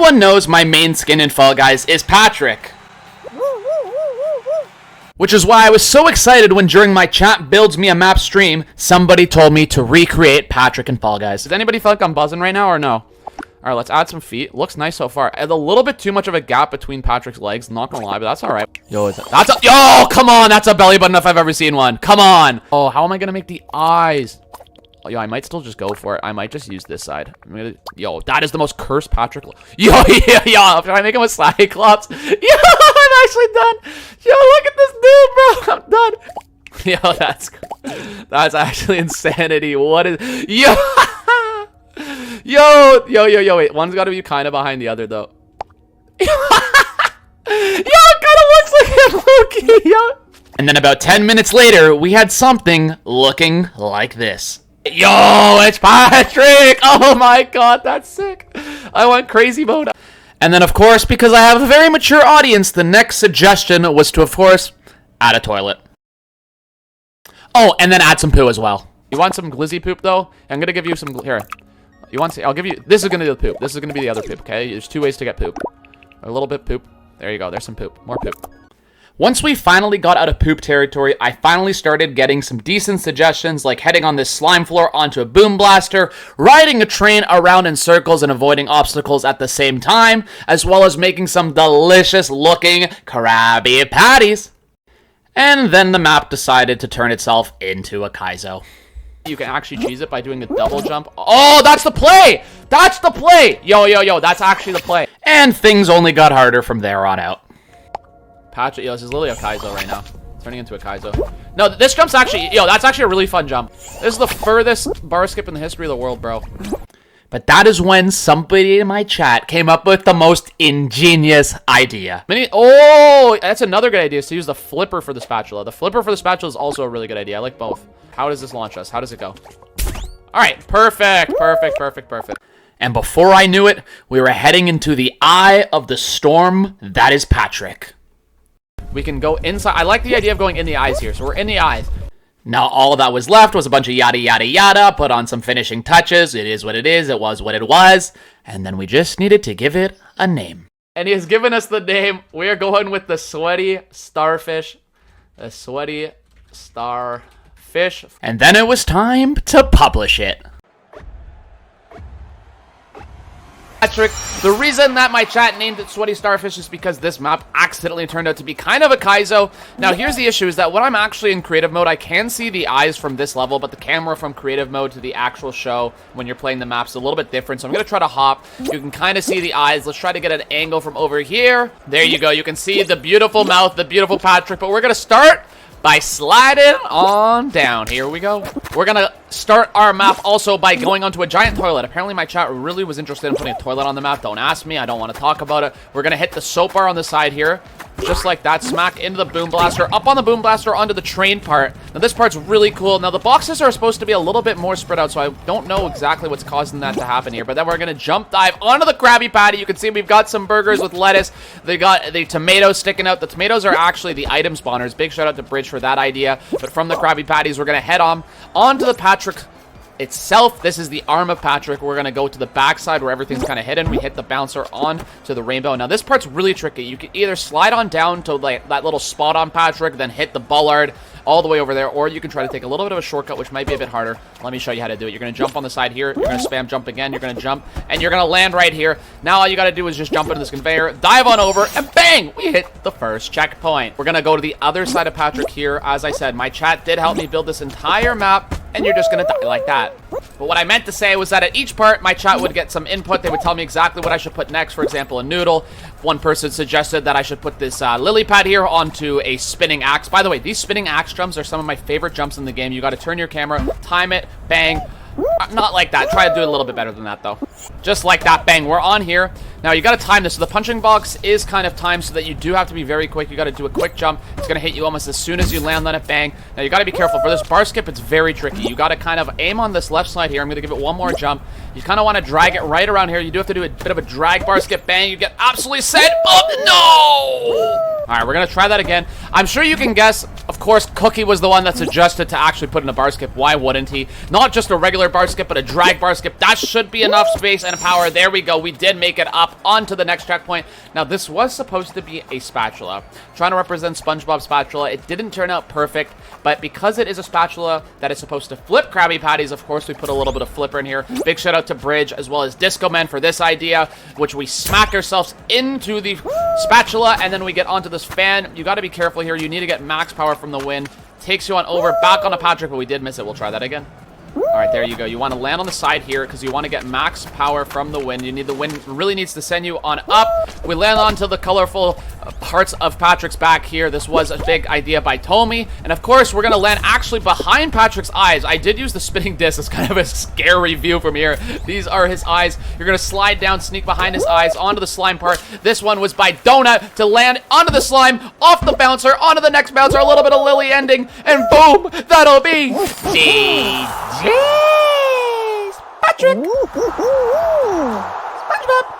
everyone knows my main skin in Fall Guys is Patrick. Which is why I was so excited when during my chat builds me a map stream, somebody told me to recreate Patrick in Fall Guys. Does anybody feel like I'm buzzing right now or no? Alright, let's add some feet. Looks nice so far. A little bit too much of a gap between Patrick's legs, not gonna lie, but that's alright. Yo, yo, come on, that's a belly button if I've ever seen one. Come on. Oh, how am I gonna make the eyes? Oh, yo, I might still just go for it. I might just use this side. Yo, that is the most cursed Patrick. Yo, yeah, should I make him a Cyclops? Yo, I'm actually done. Yo, look at this dude, bro. I'm done. Yo, that's actually insanity. What is... Yo. Yo, wait. One's got to be kind of behind the other, though. Yo, it kind of looks like him, Loki. Yo. And then about 10 minutes later, we had something looking like this. Yo, it's Patrick! Oh my god, that's sick. I went crazy mode. And then, of course, because I have a very mature audience, the next suggestion was to, of course, add a toilet. Oh, and then add some poo as well. You want some glizzy poop, though? I'm gonna give you some... Here. You want to... I'll give you... This is gonna be the poop. This is gonna be the other poop, okay? There's 2 ways to get poop. A little bit poop. There you go. There's some poop. More poop. Once we finally got out of poop territory, I finally started getting some decent suggestions like heading on this slime floor onto a boom blaster, riding a train around in circles and avoiding obstacles at the same time, as well as making some delicious looking Krabby Patties. And then the map decided to turn itself into a Kaizo. You can actually cheese it by doing a double jump. Oh, that's the play! That's the play! Yo, that's actually the play. And things only got harder from there on out. Patrick, yo, this is literally a Kaizo right now. Turning into a Kaizo. No, this jump's actually, yo, that's actually a really fun jump. This is the furthest bar skip in the history of the world, bro. But that is when somebody in my chat came up with the most ingenious idea. Oh, that's another good idea, is to use the flipper for the spatula. The flipper for the spatula is also a really good idea. I like both. How does this launch us? How does it go? All right, perfect. And before I knew it, we were heading into the eye of the storm that is Patrick. We can go inside. I like the idea of going in the eyes here. So we're in the eyes. Now all that was left was a bunch of yada, yada, yada. Put on some finishing touches. It is what it is. It was what it was. And then we just needed to give it a name. And he has given us the name. We are going with the Sweaty Starfish. The Sweaty Starfish. And then it was time to publish it. Patrick, the reason that my chat named it Sweaty Starfish is because this map accidentally turned out to be kind of a Kaizo. Now, here's the issue, is that when I'm actually in creative mode, I can see the eyes from this level, but the camera from creative mode to the actual show when you're playing the map is a little bit different. So I'm going to try to hop. You can kind of see the eyes. Let's try to get an angle from over here. There you go. You can see the beautiful mouth, the beautiful Patrick, but we're going to start by sliding on down. Here we go. We're gonna start our map also by going onto a giant toilet. Apparently my chat really was interested in putting a toilet on the map. Don't ask me. I don't want to talk about it. We're gonna hit the soap bar on the side here. Just like that. Smack into the boom blaster. Up on the boom blaster onto the train part. Now this part's really cool. Now the boxes are supposed to be a little bit more spread out, so I don't know exactly what's causing that to happen here. But then we're gonna jump dive onto the Krabby Patty. You can see we've got some burgers with lettuce. They got the tomatoes sticking out. The tomatoes are actually the item spawners. Big shout out to Bridge for that idea. But from the Krabby Patties, we're gonna head onto the Patrick itself. This is the arm of Patrick. We're gonna go to the backside where everything's kind of hidden. We hit the bouncer on to the rainbow. Now this part's really tricky. You can either slide on down to like that little spot on Patrick, then hit the bollard all the way over there, or you can try to take a little bit of a shortcut, which might be a bit harder. Let me show you how to do it. You're gonna jump on the side here. You're gonna spam jump again. You're gonna jump, and you're gonna land right here. Now all you gotta do is just jump into this conveyor, dive on over, and bang! We hit the first checkpoint. We're gonna go to the other side of Patrick here. As I said, my chat did help me build this entire map, and you're just gonna die like that. But what I meant to say was that at each part, my chat would get some input. They would tell me exactly what I should put next. For example, a noodle. One person suggested that I should put this lily pad here onto a spinning axe. By the way, these spinning axe jumps are some of my favorite jumps in the game. You got to turn your camera, time it, bang. Not like that. Try to do it a little bit better than that, though. Just like that, bang. We're on here. Now, you got to time this. So the punching box is kind of timed so that you do have to be very quick. You got to do a quick jump. It's going to hit you almost as soon as you land on it, bang. Now, you got to be careful. For this bar skip, it's very tricky. You got to kind of aim on this left side here. I'm going to give it one more jump. You kind of want to drag it right around here. You do have to do a bit of a drag bar skip, bang. You get absolutely set up. No! Alright, we're gonna try that again. I'm sure you can guess, of course, Cookie was the one that suggested to actually put in a bar skip. Why wouldn't he? Not just a regular bar skip, but a drag bar skip. That should be enough space and power. There we go. We did make it up onto the next checkpoint. Now, this was supposed to be a spatula. Trying to represent SpongeBob spatula. It didn't turn out perfect, but because it is a spatula that is supposed to flip Krabby Patties, of course, we put a little bit of flipper in here. Big shout out to Bridge as well as Disco Man for this idea, which we smack ourselves into the spatula, and then we get onto this fan. You got to be careful here. You need to get max power from the wind. Takes you on over, back onto Patrick, but we did miss it. We'll try that again. All right, there you go. You want to land on the side here because you want to get max power from the wind. You need the wind really needs to send you on up. We land onto the colorful parts of Patrick's back here. This was a big idea by Tommy. And of course, we're going to land actually behind Patrick's eyes. I did use the spinning disc. It's kind of a scary view from here. These are his eyes. You're going to slide down, sneak behind his eyes onto the slime part. This one was by Donut to land onto the slime, off the bouncer, onto the next bouncer, a little bit of Lily ending, and boom, that'll be GG. Patrick! SpongeBob!